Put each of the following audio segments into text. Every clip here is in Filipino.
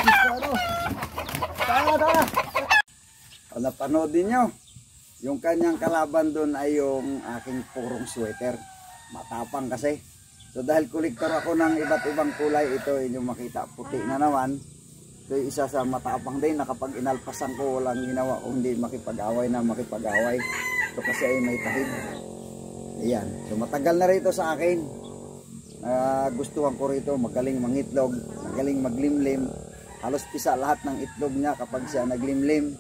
Ano? Tara. Napanood din nyo. Yung kanyang kalaban doon ay yung aking purong sweater. Matapang kasi. So dahil kolektor ako ng iba't ibang kulay, ito inyong makita puti na naman. Ito yung isa sa matapang din na kapag inalpasan ko walang ginawa kung hindi makipag-away na makipag-away. Ito kasi ay may tahid. Ayan. So matagal na rito sa akin. Gustuhan ko rito, magaling mangitlog, magaling maglimlim. Halos pisa lahat ng itlog niya kapag siya naglimlim.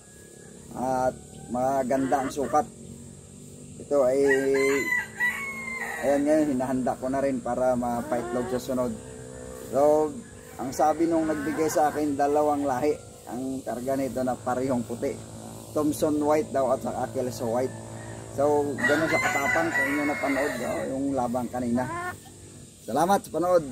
At maganda ang sukat. Ito ay ayan ngayon, hinahanda ko na rin para mapaitlog sa sunod. So ang sabi nung nagbigay sa akin, dalawang lahi ang karga nito na parehong puti. Thompson White daw at saka Kelso White. So gano'n sa katapang kung inyo napanood yung labang kanina. Salamat sa panood.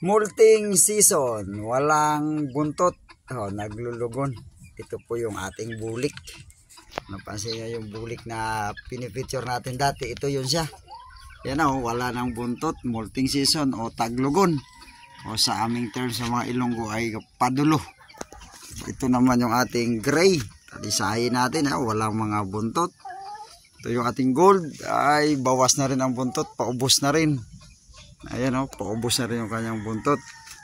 Molting season, walang buntot, naglulugon. Ito po yung ating bulik. Napansin nyo yung bulik na pinipicture natin dati, ito yun siya. Yan wala nang buntot, molting season o taglugon. O sa aming term sa mga Ilonggo ay padulo. Ito naman yung ating gray. Talisahin natin, walang mga buntot. Ito yung ating gold, ay bawas na rin ang buntot, paubos na rin. Ayan paubos na rin yung kanyang buntot.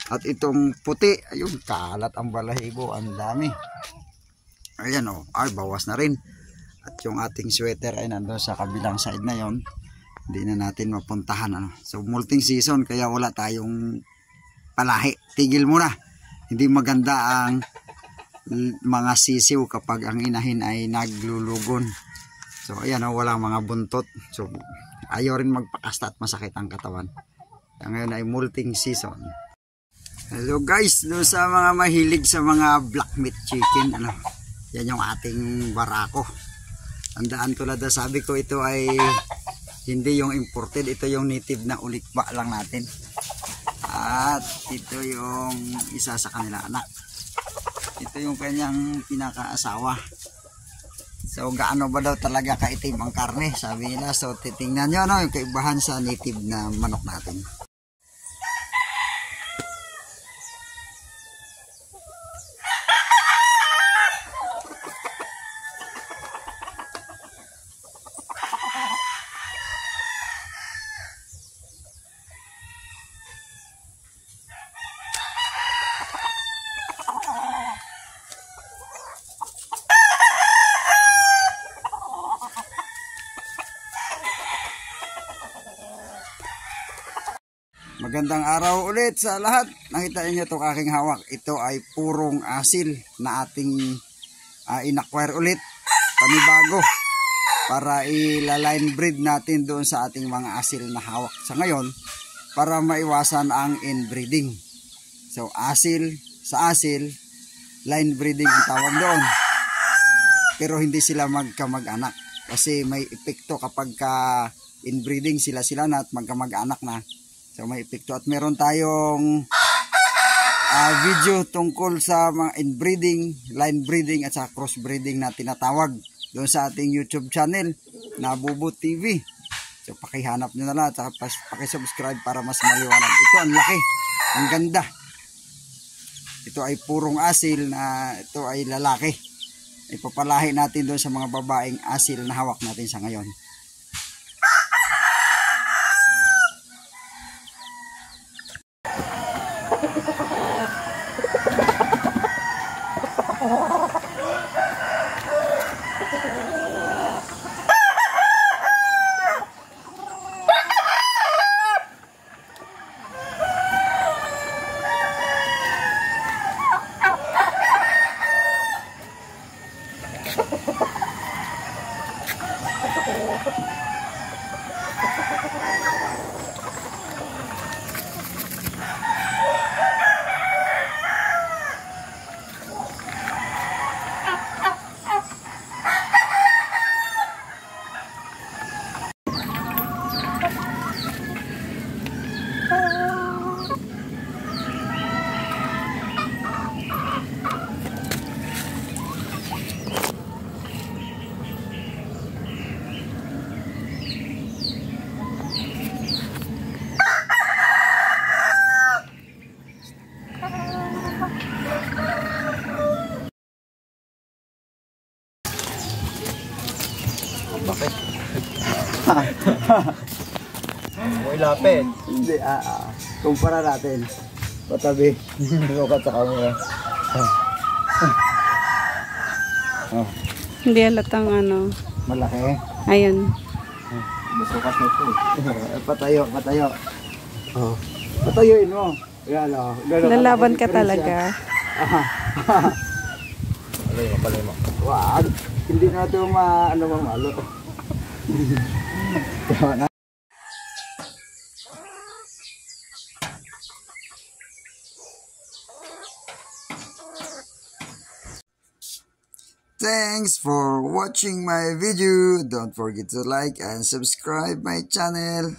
At itong puti, ayun, kalat ang balahibo, ang dami. Ayan ay bawas na rin. At yung ating sweater ay nandun sa kabilang side na yon. Hindi na natin mapuntahan. So molting season, kaya wala tayong palahi. Tigil muna. Hindi maganda ang mga sisiw kapag ang inahin ay naglulugon. So ayan walang mga buntot. So ayaw rin magpakasta at masakit ang katawan. Ngayon ay molting season. Hello guys, doon sa mga mahilig sa mga black meat chicken, yan yung ating barako. Tandaan ko lang, sabi ko ito ay hindi yung imported, ito yung native na ulikba lang natin. At ito yung isa sa kanila anak. Ito yung kanyang pinakaasawa. So gaano ba daw talaga kaitim ang karne, sabi nila. So titingnan nyo yung kaibahan sa native na manok natin. Magandang araw ulit sa lahat. Nakita niyo itong aking hawak. Ito ay purong asil na ating in-acquire ulit. Panibago. Para ila-line breed natin doon sa ating mga asil na hawak sa ngayon. Para maiwasan ang inbreeding. So asil sa asil, line breeding ang tawag doon. Pero hindi sila magkamag-anak. Kasi may epekto kapag inbreeding sila na at magkamag-anak na. So may epekto at meron tayong video tungkol sa mga inbreeding, line breeding at sa crossbreeding na tinatawag doon sa ating YouTube channel na Bubu TV. So pakihanap nyo na lang at pakisubscribe para mas maliwanag. Ito ang laki, ang ganda. Ito ay purong asil na ito ay lalaki. Ipapalahi natin doon sa mga babaeng asil na hawak natin sa ngayon. Bakit? May lapit. Hindi, kumpara natin. Patabi. Sukat sa camera. Hindi halatang ano. Malaki. Ayun. Masukas na ito. Patayo, patayo. Oh. Patayuin mo. Yan, oh. Lalaban ka talaga. Palay mo. Wag. Hindi na ito mamalo. Thanks for watching my video. Don't forget to like and subscribe my channel.